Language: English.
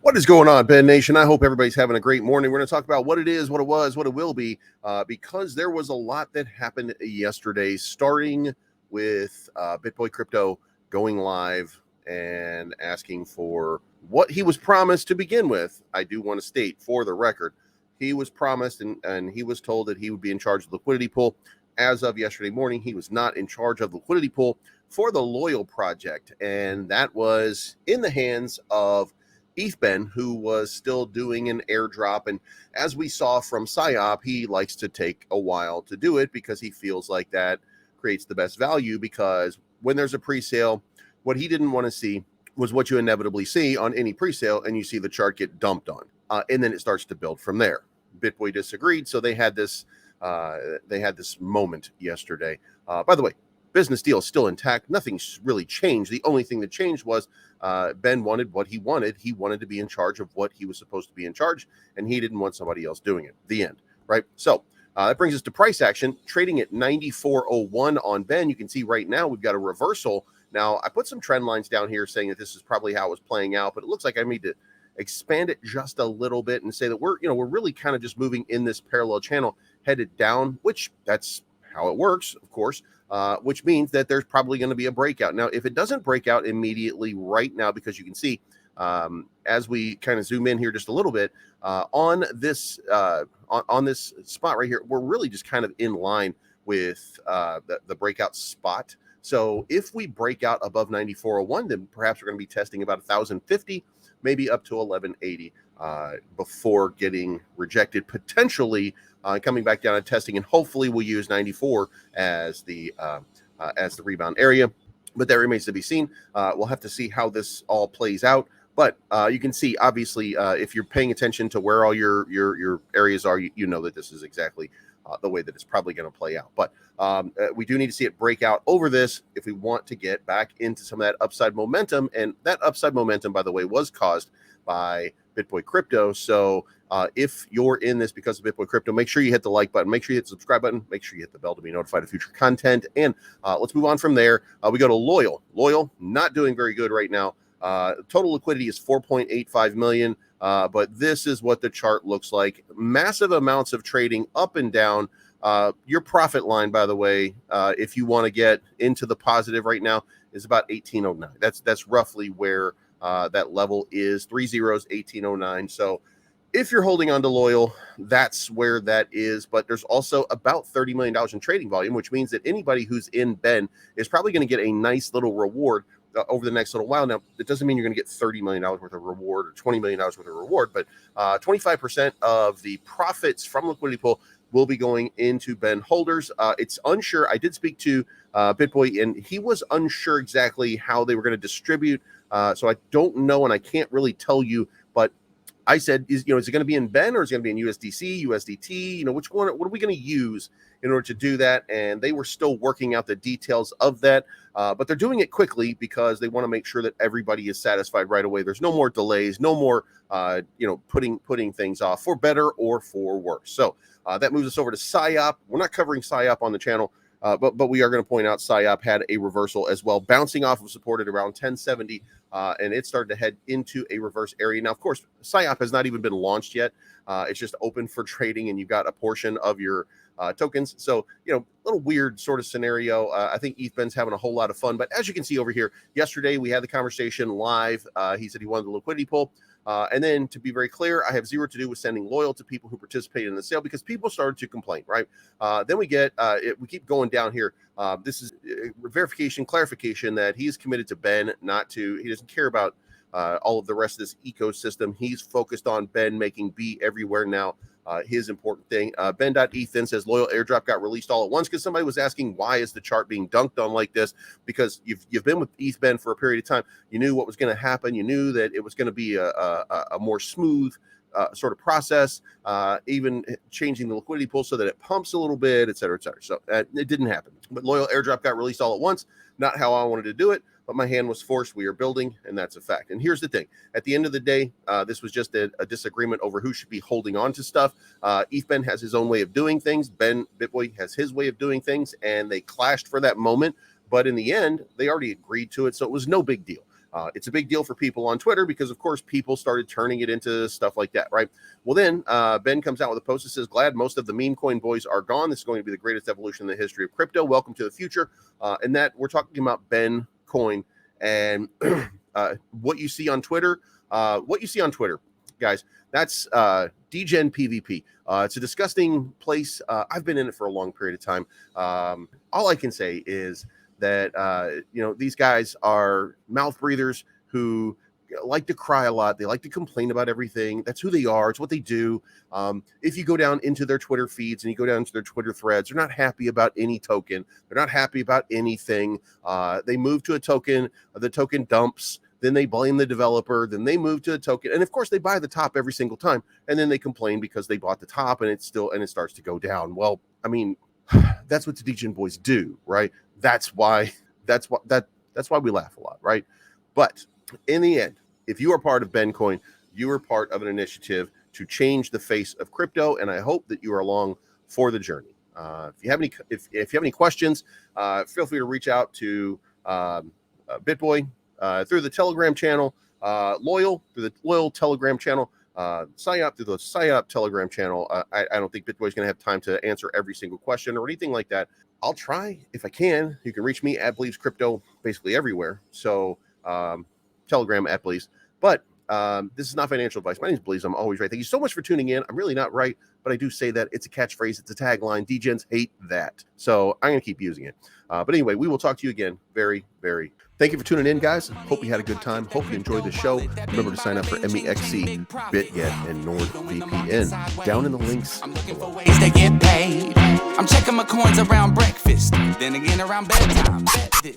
What is going on, Ben Nation? I hope everybody's having a great morning. We're going to talk about what it is, what it was, what it will be, because there was a lot that happened yesterday, starting with Bitboy Crypto going live and asking for what he was promised to begin with. I do want to state for the record, he was promised and he was told that he would be in charge of the liquidity pool. As of yesterday morning, he was not in charge of the liquidity pool for the Loyal project, and that was in the hands of ETHBen, who was still doing an airdrop. And as we saw from Psyop, he likes to take a while to do it because he feels like that creates the best value, because when there's a pre-sale, what he didn't want to see was what you inevitably see on any pre-sale, and you see the chart get dumped on, and then it starts to build from there. Bitboy disagreed, so they had this moment yesterday. By the way, business deal is still intact. Nothing's really changed. The only thing that changed was Ben wanted what he wanted. He wanted to be in charge of what he was supposed to be in charge, and he didn't want somebody else doing it. The end, right? So that brings us to price action, trading at 94.01 on Ben. You can see right now we've got a reversal. Now, I put some trend lines down here saying that this is probably how it was playing out, but it looks like I need to expand it just a little bit and say that we're really kind of just moving in this parallel channel headed down, which that's how it works, of course. Which means that there's probably going to be a breakout. Now, if it doesn't break out immediately right now, because you can see as we kind of zoom in here just a little bit on this spot right here, we're really just kind of in line with the breakout spot. So if we break out above 94.01, then perhaps we're going to be testing about 1,050, maybe up to 1,180 before getting rejected, potentially coming back down and testing, and hopefully we'll use 94 as the rebound area, but that remains to be seen. We'll have to see how this all plays out, but you can see, obviously, if you're paying attention to where all your areas are, you know that this is exactly the way that it's probably going to play out. But we do need to see it break out over this if we want to get back into some of that upside momentum, and that upside momentum, by the way, was caused by Bitboy Crypto. So if you're in this because of Bitboy Crypto, make sure you hit the like button, make sure you hit the subscribe button, make sure you hit the bell to be notified of future content. And let's move on from there. We go to Loyal. Loyal, not doing very good right now. Total liquidity is 4.85 million, but this is what the chart looks like. Massive amounts of trading up and down. Your profit line, by the way, if you want to get into the positive right now, is about 1809. That's roughly where that level is. 3 zeros, 1809. So if you're holding on to Loyal, that's where that is. But there's also about $30 million in trading volume, which means that anybody who's in Ben is probably going to get a nice little reward over the next little while. Now, it doesn't mean you're going to get $30 million worth of reward or $20 million worth of reward, but 25% of the profits from liquidity pool will be going into Ben holders. It's unsure. I did speak to Bitboy, and he was unsure exactly how they were going to distribute. So I don't know, and I can't really tell you, but I said, is it going to be in Ben or is it going to be in USDC, USDT? Which one? What are we going to use in order to do that? And they were still working out the details of that, but they're doing it quickly because they want to make sure that everybody is satisfied right away. There's no more delays, no more, putting things off for better or for worse. So that moves us over to Psyop. We're not covering Psyop on the channel. But we are going to point out Psyop had a reversal as well, bouncing off of support at around 1070, and it started to head into a reverse area. Now, of course, Psyop has not even been launched yet. It's just open for trading, and you've got a portion of your tokens. So, little weird sort of scenario. I think ETHBen's having a whole lot of fun. But as you can see over here, yesterday we had the conversation live. He said he wanted the liquidity pool. And then, to be very clear, I have zero to do with sending Loyal to people who participated in the sale because people started to complain, right? Then we keep going down here. This is verification, clarification that he's committed to Ben, he doesn't care about all of the rest of this ecosystem. He's focused on Ben making B everywhere now. His important thing. Ben.eth then says Loyal airdrop got released all at once because somebody was asking why is the chart being dunked on like this? Because you've been with ETHBen for a period of time. You knew what was going to happen. You knew that it was going to be a more smooth sort of process, even changing the liquidity pool so that it pumps a little bit, et cetera, et cetera. So it didn't happen. But Loyal airdrop got released all at once. Not how I wanted to do it, but my hand was forced. We are building, and that's a fact. And here's the thing. At the end of the day, this was just a disagreement over who should be holding on to stuff. ETHBen has his own way of doing things. Bitboy has his way of doing things, and they clashed for that moment. But in the end, they already agreed to it, so it was no big deal. It's a big deal for people on Twitter because, of course, people started turning it into stuff like that, right? Well, then Ben comes out with a post that says, glad most of the meme coin boys are gone. This is going to be the greatest evolution in the history of crypto. Welcome to the future. And that we're talking about Ben Coin and what you see on Twitter. Guys, that's DGen PvP. It's a disgusting place. I've been in it for a long period of time. All I can say is that, these guys are mouth breathers who like to cry a lot. They like to complain about everything. That's who they are. It's what they do. If you go down into their Twitter feeds and you go down into their Twitter threads, they're not happy about any token. They're not happy about anything. They move to a token. The token dumps. Then they blame the developer. Then they move to a token. And of course, they buy the top every single time. And then they complain because they bought the top and it starts to go down. Well, I mean, that's what the DGen boys do, right? That's why we laugh a lot, right? But in the end, if you are part of BenCoin, you are part of an initiative to change the face of crypto, and I hope that you are along for the journey. If you have any questions, feel free to reach out to Bitboy through the Telegram channel, Loyal through the Loyal Telegram channel, Psyop through the Psyop Telegram channel. I don't think Bitboy is going to have time to answer every single question or anything like that. I'll try if I can. You can reach me at BLEEVESCRYPTO basically everywhere. So Telegram at Bleeves. But this is not financial advice. My name is Bleeves. I'm always right. Thank you so much for tuning in. I'm really not right, but I do say that. It's a catchphrase. It's a tagline. DGens hate that. So I'm going to keep using it. But anyway, we will talk to you again very, very. Thank you for tuning in, guys. Hope you had a good time. Hope you enjoyed the show. Remember to sign up for MEXC, BitGet, and NordVPN down in the links. I'm looking for ways to get paid. I'm checking my coins around breakfast, then again around bedtime. Bet this.